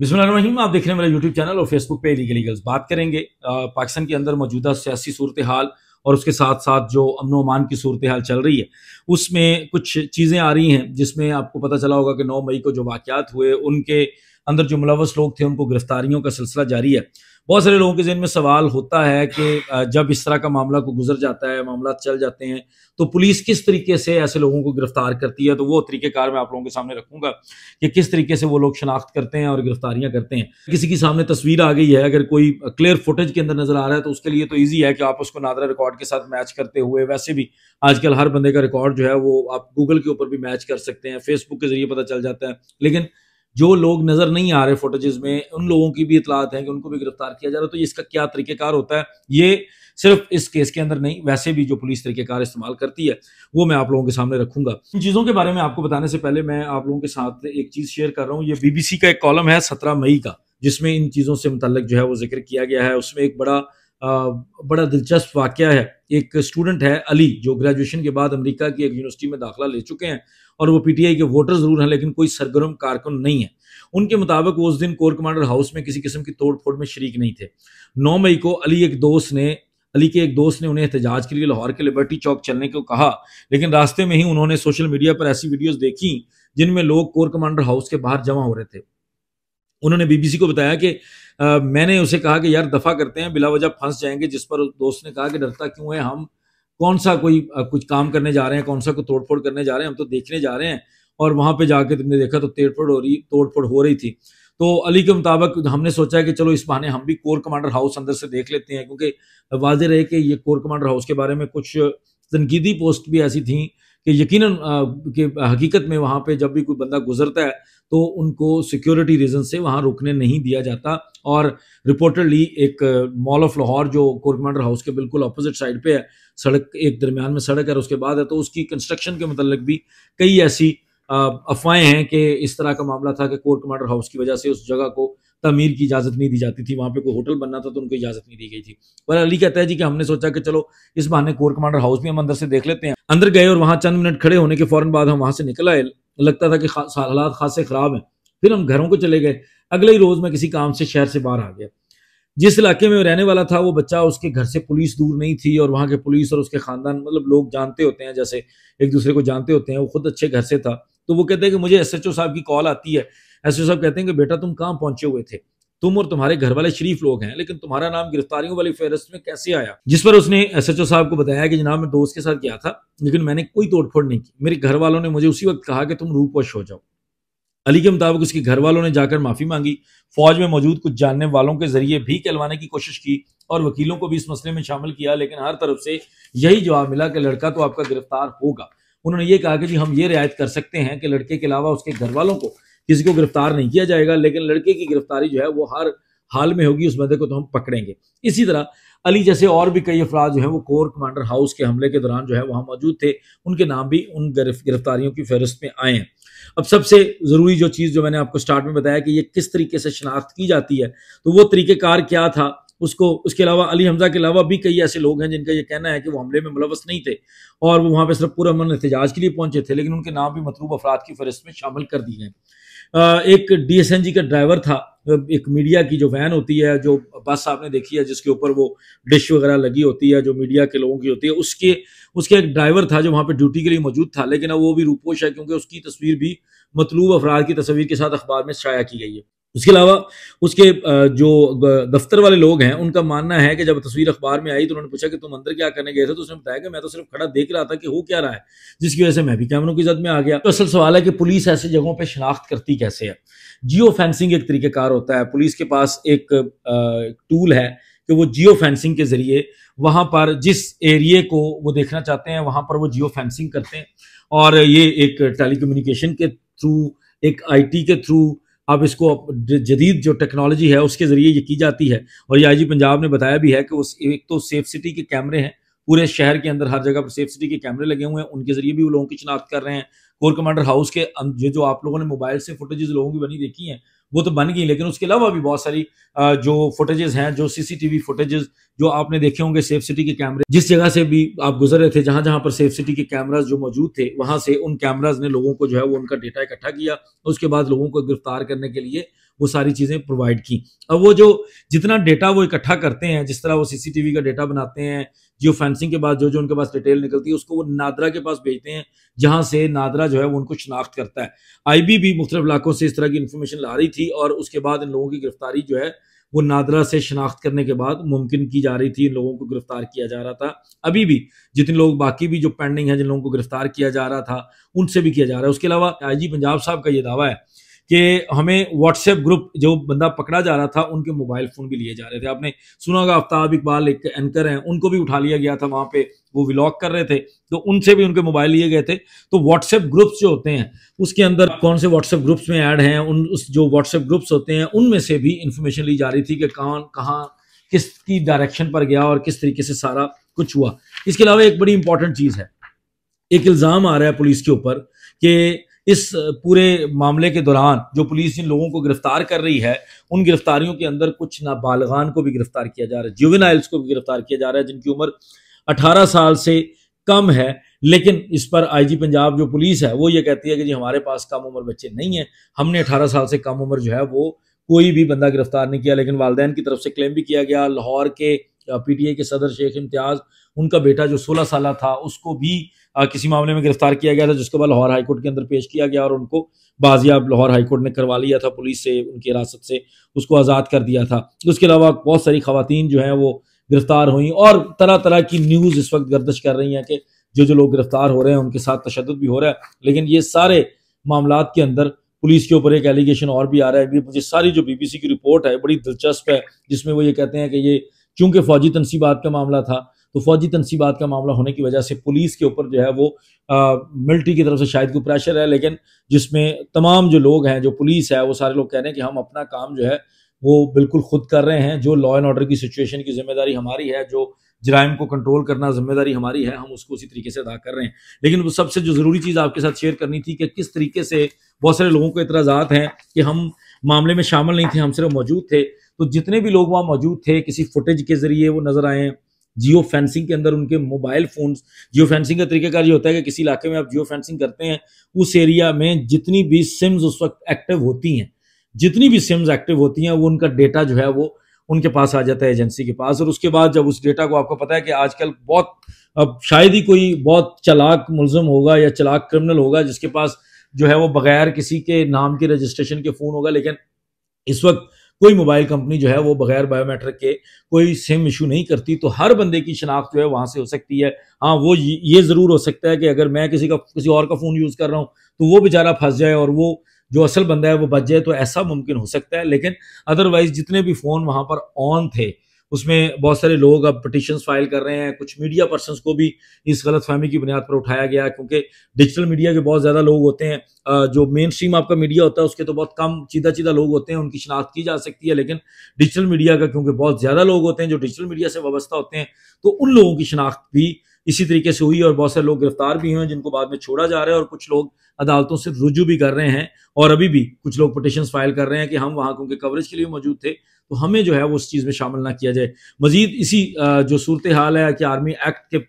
बिस्मिल्लाहिर्रहमानिर्रहीम। आप देख रहे हैं मेरा यूट्यूब चैनल और फेसबुक पे लीगल ईगल्स। बात करेंगे पाकिस्तान के अंदर मौजूदा सियासी सूरत हाल और उसके साथ साथ जो अमन अमान की सूरत हाल चल रही है उसमें कुछ चीज़ें आ रही हैं जिसमें आपको पता चला होगा कि 9 मई को जो वाक़यात हुए उनके अंदर जो मुलव्वस लोग थे उनको गिरफ्तारियों का सिलसिला जारी है। बहुत सारे लोगों के ज़हन में सवाल होता है कि जब इस तरह का मामला को गुजर जाता है, मामला चल जाते हैं, तो पुलिस किस तरीके से ऐसे लोगों को गिरफ्तार करती है। तो वो तरीक़ेकार मैं आप लोगों के सामने रखूंगा कि किस तरीके से वो लोग शनाख्त करते हैं और गिरफ्तारियां करते हैं। किसी के सामने तस्वीर आ गई है, अगर कोई क्लियर फुटेज के अंदर नजर आ रहा है तो उसके लिए तो ईजी है कि आप उसको नादरा रिकॉर्ड के साथ मैच करते हुए, वैसे भी आजकल हर बंदे का रिकॉर्ड जो है वो आप गूगल के ऊपर भी मैच कर सकते हैं, फेसबुक के जरिए पता चल जाता है। लेकिन जो लोग नजर नहीं आ रहे फुटेजेस में, उन लोगों की भी इतलात है कि उनको भी गिरफ्तार किया जा रहा है। तो इसका क्या तरीकेकार होता है, ये सिर्फ इस केस के अंदर नहीं, वैसे भी जो पुलिस तरीकेकार इस्तेमाल करती है वो मैं आप लोगों के सामने रखूंगा। इन चीज़ों के बारे में आपको बताने से पहले मैं आप लोगों के साथ एक चीज़ शेयर कर रहा हूँ। ये बीबीसी का एक कॉलम है 17 मई का, जिसमें इन चीज़ों से मुतल्लिक जो है वो जिक्र किया गया है। उसमें एक बड़ा दिलचस्प वाकया है। एक स्टूडेंट है अली, जो ग्रेजुएशन के बाद अमेरिका की एक यूनिवर्सिटी में दाखिला ले चुके हैं और वो पीटीआई के वोटर जरूर हैं लेकिन कोई सरगर्म कारकुन नहीं है। उनके मुताबिक वो उस दिन कोर कमांडर हाउस में किसी किस्म की तोड़ फोड़ में शरीक नहीं थे। 9 मई को अली के एक दोस्त ने उन्हें एहतजाज के लिए लाहौर के लिबर्टी चौक चलने को कहा, लेकिन रास्ते में ही उन्होंने सोशल मीडिया पर ऐसी वीडियोस देखी जिनमें लोग कोर कमांडर हाउस के बाहर जमा हो रहे थे। उन्होंने बीबीसी को बताया कि मैंने उसे कहा कि यार दफा करते हैं, बिला वजह फंस जाएंगे। जिस पर उस दोस्त ने कहा कि डरता क्यों है, हम कौन सा कुछ काम करने जा रहे हैं, कौन सा कोई तोड़फोड़ करने जा रहे हैं, हम तो देखने जा रहे हैं। और वहां पे जाके तुमने देखा तो तोड़फोड़ हो रही थी। तो अली के मुताबिक हमने सोचा कि चलो इस बहाने हम भी कोर कमांडर हाउस अंदर से देख लेते हैं, क्योंकि वाज़ेह रहे कि ये कोर कमांडर हाउस के बारे में कुछ तनकीदी पोस्ट भी ऐसी थी कि यकीनन कि हकीकत में वहां पे जब भी कोई बंदा गुजरता है तो उनको सिक्योरिटी रीजन से वहां रुकने नहीं दिया जाता। और रिपोर्टेडली एक मॉल ऑफ लाहौर जो कोर कमांडर हाउस के बिल्कुल अपोजिट साइड पे है, सड़क एक दरमियान में सड़क है और उसके बाद है, तो उसकी कंस्ट्रक्शन के मुतल्लिक भी कई ऐसी अफवाहें हैं कि इस तरह का मामला था कि कोर कमांडर हाउस की वजह से उस जगह को तमीर की इजाजत नहीं दी जाती थी, वहां पे कोई होटल बनना था तो उनको इजाजत नहीं दी गई थी। पर अली कहता है जी कि हमने सोचा कि चलो इस बहाने कोर कमांडर हाउस भी हम अंदर से देख लेते हैं। अंदर गए और वहां चंद मिनट खड़े होने के फौरन बाद हम वहां से निकल आए। लगता था कि हालात खासे खराब हैं। फिर हम घरों को चले गए। अगले ही रोज मैं किसी काम से शहर से बाहर आ गया। जिस इलाके में रहने वाला था वो बच्चा, उसके घर से पुलिस दूर नहीं थी और वहां के पुलिस और उसके खानदान, मतलब लोग जानते होते हैं, जैसे एक दूसरे को जानते होते हैं। वो खुद अच्छे घर से था। तो वो कहते हैं कि मुझे एसएचओ साहब की कॉल आती है। एसएचओ साहब कहते हैं कि बेटा तुम कहाँ पहुंचे हुए थे, तुम और तुम्हारे घर वाले शरीफ लोग हैं, लेकिन तुम्हारा नाम गिरफ्तारियों वाली फहरिस्त में कैसे आया। जिस पर उसने एसएचओ साहब को बताया कि जनाब मैं दोस्त के साथ गया था लेकिन मैंने कोई तोड़फोड़ नहीं की, मेरे घर वालों ने मुझे उसी वक्त कहा कि तुम रूपोश हो जाओ। अली के मुताबिक उसके घर वालों ने जाकर माफी मांगी, फौज में मौजूद कुछ जानने वालों के जरिए भी कहलवाने की कोशिश की और वकीलों को भी इस मसले में शामिल किया, लेकिन हर तरफ से यही जवाब मिला कि लड़का तो आपका गिरफ्तार होगा। उन्होंने ये कहा कि जी हम ये रियायत कर सकते हैं कि लड़के के अलावा उसके घर वालों को किसी को गिरफ्तार नहीं किया जाएगा, लेकिन लड़के की गिरफ्तारी जो है वो हर हाल में होगी, उस बंदे को तो हम पकड़ेंगे। इसी तरह अली जैसे और भी कई अफराद जो है वो कोर कमांडर हाउस के हमले के दौरान जो है वहां मौजूद थे, उनके नाम भी उन गिरफ्तारियों की फहरिस्त में आए हैं। अब सबसे जरूरी जो चीज जो मैंने आपको स्टार्ट में बताया कि ये किस तरीके से शनाख्त की जाती है, तो वो तरीकेकार क्या था उसके अलावा अली हमजा के अलावा भी कई ऐसे लोग हैं जिनका ये कहना है कि वो हमले में मुलव्वस नहीं थे और वो वहां पे सिर्फ पूरा अमन एहतजाज के लिए पहुंचे थे, लेकिन उनके नाम भी मतलूब अफराद की फहरिस्त में शामिल कर दिए गए। एक डीएसएनजी का ड्राइवर था, एक मीडिया की जो वैन होती है, जो बस आपने देखी है जिसके ऊपर वो डिश वगैरह लगी होती है, जो मीडिया के लोगों की होती है, उसके एक ड्राइवर था जो वहां पे ड्यूटी के लिए मौजूद था, लेकिन अब वो भी रूपोश है क्योंकि उसकी तस्वीर भी मतलूब अफराद की तस्वीर के साथ अखबार में शाया की गई है। उसके अलावा उसके जो दफ्तर वाले लोग हैं उनका मानना है कि जब तस्वीर अखबार में आई तो उन्होंने पूछा कि तुम अंदर क्या करने गए थे, तो उसने बताया कि मैं तो सिर्फ खड़ा देख रहा था कि हो क्या रहा है, जिसकी वजह से मैं भी कैमरों की जद में आ गया। तो असल सवाल है कि पुलिस ऐसी जगहों पर शनाख्त करती कैसे है। जियो फेंसिंग एक तरीकेकार होता है। पुलिस के पास एक टूल है कि वो जियो फेंसिंग के जरिए वहां पर जिस एरिए को वो देखना चाहते हैं वहां पर वो जियो फेंसिंग करते हैं, और ये एक टेलीकम्युनिकेशन के थ्रू, एक आईटी के थ्रू, अब इसको जदीद जो टेक्नोलॉजी है उसके जरिए ये की जाती है। और ये आईजी पंजाब ने बताया भी है कि उस एक तो सेफ सिटी के कैमरे हैं, पूरे शहर के अंदर हर जगह पर सेफ सिटी के कैमरे लगे हुए हैं, उनके जरिए भी वो लोगों की शिनाख्त कर रहे हैं। कोर कमांडर हाउस के जो आप लोगों ने मोबाइल से फुटेजेस लोगों की बनी देखी हैं वो तो बन गई, लेकिन उसके अलावा भी बहुत सारी जो फुटेजेस हैं, जो सीसीटीवी फुटेजेस जो आपने देखे होंगे, सेफ सिटी के कैमरे, जिस जगह से भी आप गुजर रहे थे, जहां जहां पर सेफ सिटी के कैमराज जो मौजूद थे, वहां से उन कैमराज ने लोगों को जो है वो उनका डेटा इकट्ठा किया, उसके बाद लोगों को गिरफ्तार करने के लिए वो सारी चीज़ें प्रोवाइड की। अब वो जो जितना डेटा वो इकट्ठा करते हैं, जिस तरह वो सीसीटीवी का डेटा बनाते हैं, जियो फेंसिंग के बाद जो जो उनके पास डिटेल निकलती है उसको वो नादरा के पास भेजते हैं, जहां से नादरा जो है वो उनको शिनाख्त करता है। आईबी भी मुख्तलिफ इलाकों से इस तरह की इन्फॉर्मेशन ला रही थी और उसके बाद इन लोगों की गिरफ्तारी जो है वो नादरा से शिनाख्त करने के बाद मुमकिन की जा रही थी, इन लोगों को गिरफ्तार किया जा रहा था। अभी भी जितने लोग बाकी भी जो पेंडिंग है, जिन लोगों को गिरफ्तार किया जा रहा था, उनसे भी किया जा रहा है। उसके अलावा आईजी पंजाब साहब का ये दावा है कि हमें व्हाट्सएप ग्रुप, जो बंदा पकड़ा जा रहा था उनके मोबाइल फोन भी लिए जा रहे थे। आपने सुना होगा आफ्ताब इकबाल एक एंकर हैं, उनको भी उठा लिया गया था, वहां पे वो व्लॉग कर रहे थे तो उनसे भी उनके मोबाइल लिए गए थे। तो व्हाट्सएप ग्रुप्स जो होते हैं उसके अंदर कौन से व्हाट्सएप ग्रुप्स में ऐड हैं, उन उस जो व्हाट्सएप ग्रुप्स होते हैं उनमें से भी इंफॉर्मेशन ली जा रही थी कि कौन कहाँ किसकी डायरेक्शन पर गया और किस तरीके से सारा कुछ हुआ। इसके अलावा एक बड़ी इंपॉर्टेंट चीज है, एक इल्जाम आ रहा है पुलिस के ऊपर कि इस पूरे मामले के दौरान जो पुलिस जिन लोगों को गिरफ्तार कर रही है उन गिरफ्तारियों के अंदर कुछ नाबालिगान को भी गिरफ्तार किया जा रहा है, जुवेनाइल्स को भी गिरफ्तार किया जा रहा है जिनकी उम्र 18 साल से कम है। लेकिन इस पर आईजी पंजाब जो पुलिस है वो ये कहती है कि जी हमारे पास कम उम्र बच्चे नहीं है, हमने 18 साल से कम उम्र जो है वो कोई भी बंदा गिरफ्तार नहीं किया। लेकिन वालिदैन की तरफ से क्लेम भी किया गया, लाहौर के पीटीआई के सदर शेख इम्तियाज, उनका बेटा जो 16 साल था उसको भी किसी मामले में गिरफ्तार किया गया था, जिसके बाद लाहौर हाईकोर्ट के अंदर पेश किया गया और उनको बाजियाब लाहौर हाईकोर्ट ने करवा लिया था पुलिस से, उनकी हिरासत से उसको आज़ाद कर दिया था। उसके अलावा बहुत सारी खवातीन जो हैं वो गिरफ्तार हुई और तरह तरह की न्यूज़ इस वक्त गर्दिश कर रही हैं कि जो जो लोग गिरफ्तार हो रहे हैं उनके साथ तशद्दुद भी हो रहा है। लेकिन ये सारे मामलात के अंदर पुलिस के ऊपर एक एलिगेशन और भी आ रहा है। मुझे सारी जो बीबीसी की रिपोर्ट है बड़ी दिलचस्प है, जिसमें वो ये कहते हैं कि ये चूंकि फौजी तनसीबात का मामला था तो फौजी तनसीबात का मामला होने की वजह से पुलिस के ऊपर जो है वो मिलिट्री की तरफ से शायद कोई प्रेशर है, लेकिन जिसमें तमाम जो लोग हैं, जो पुलिस है, वो सारे लोग कह रहे हैं कि हम अपना काम जो है वो बिल्कुल खुद कर रहे हैं। जो लॉ एंड ऑर्डर की सिचुएशन की जिम्मेदारी हमारी है, जो जराइम को कंट्रोल करना जिम्मेदारी हमारी है, हम उसको उसी तरीके से अदा कर रहे हैं। लेकिन वो सबसे जो ज़रूरी चीज़ आपके साथ शेयर करनी थी कि किस तरीके से बहुत सारे लोगों को इतराज़ात हैं कि हम मामले में शामिल नहीं थे, हम सिर्फ मौजूद थे। तो जितने भी लोग वहाँ मौजूद थे किसी फुटेज के जरिए वो नजर आए हैं, जियो फेंसिंग के अंदर उनके मोबाइल फोन्स, जियो फेंसिंग का तरीकाकार ये होता है कि किसी इलाके में आप जियो फेंसिंग करते हैं, उस एरिया में जितनी भी सिम्स उस वक्त एक्टिव होती हैं, जितनी भी सिम्स एक्टिव होती हैं वो उनका डेटा जो है वो उनके पास आ जाता है एजेंसी के पास। और उसके बाद जब उस डेटा को, आपको पता है कि आजकल बहुत, अब शायद ही कोई बहुत चालाक मुलजिम होगा या चालाक क्रिमिनल होगा जिसके पास जो है वो बगैर किसी के नाम के रजिस्ट्रेशन के फोन होगा। लेकिन इस वक्त कोई मोबाइल कंपनी जो है वो बगैर बायोमेट्रिक के कोई सिम इशू नहीं करती, तो हर बंदे की शनाख्त जो है वहां से हो सकती है। हाँ, वो ये जरूर हो सकता है कि अगर मैं किसी और का फोन यूज कर रहा हूं तो वो बेचारा फंस जाए और वो जो असल बंदा है वो बच जाए, तो ऐसा मुमकिन हो सकता है। लेकिन अदरवाइज जितने भी फोन वहां पर ऑन थे उसमें बहुत सारे लोग अब पिटिशंस फाइल कर रहे हैं। कुछ मीडिया पर्सन्स को भी इस गलतफहमी की बुनियाद पर उठाया गया, क्योंकि डिजिटल मीडिया के बहुत ज़्यादा लोग होते हैं, जो मेन स्ट्रीम आपका मीडिया होता है उसके तो बहुत कम चीदा चीदा लोग होते हैं, उनकी शिनाख्त की जा सकती है। लेकिन डिजिटल मीडिया का क्योंकि बहुत ज़्यादा लोग होते हैं जो डिजिटल मीडिया से वाबस्ता होते हैं, तो उन लोगों की शिनाख्त भी इसी तरीके से हुई और बहुत सारे लोग गिरफ्तार भी हुए जिनको बाद में छोड़ा जा रहा है और कुछ लोग अदालतों से रुजू भी कर रहे हैं। और अभी भी कुछ लोग पिटिशंस फाइल कर रहे हैं कि हम वहां क्योंकि कवरेज के लिए मौजूद थे तो हमें जो है वो उस चीज़ में शामिल ना किया जाए। मजीद इसी जो सूरत हाल है कि आर्मी एक्ट के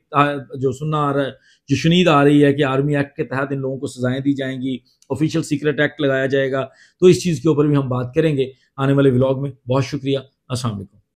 जो सुनना आ रहा है, जो शुनीद आ रही है कि आर्मी एक्ट के तहत इन लोगों को सजाएं दी जाएंगी, ऑफिशियल सीक्रेट एक्ट लगाया जाएगा, तो इस चीज़ के ऊपर भी हम बात करेंगे आने वाले व्लॉग में। बहुत शुक्रिया, अस्सलाम वालेकुम।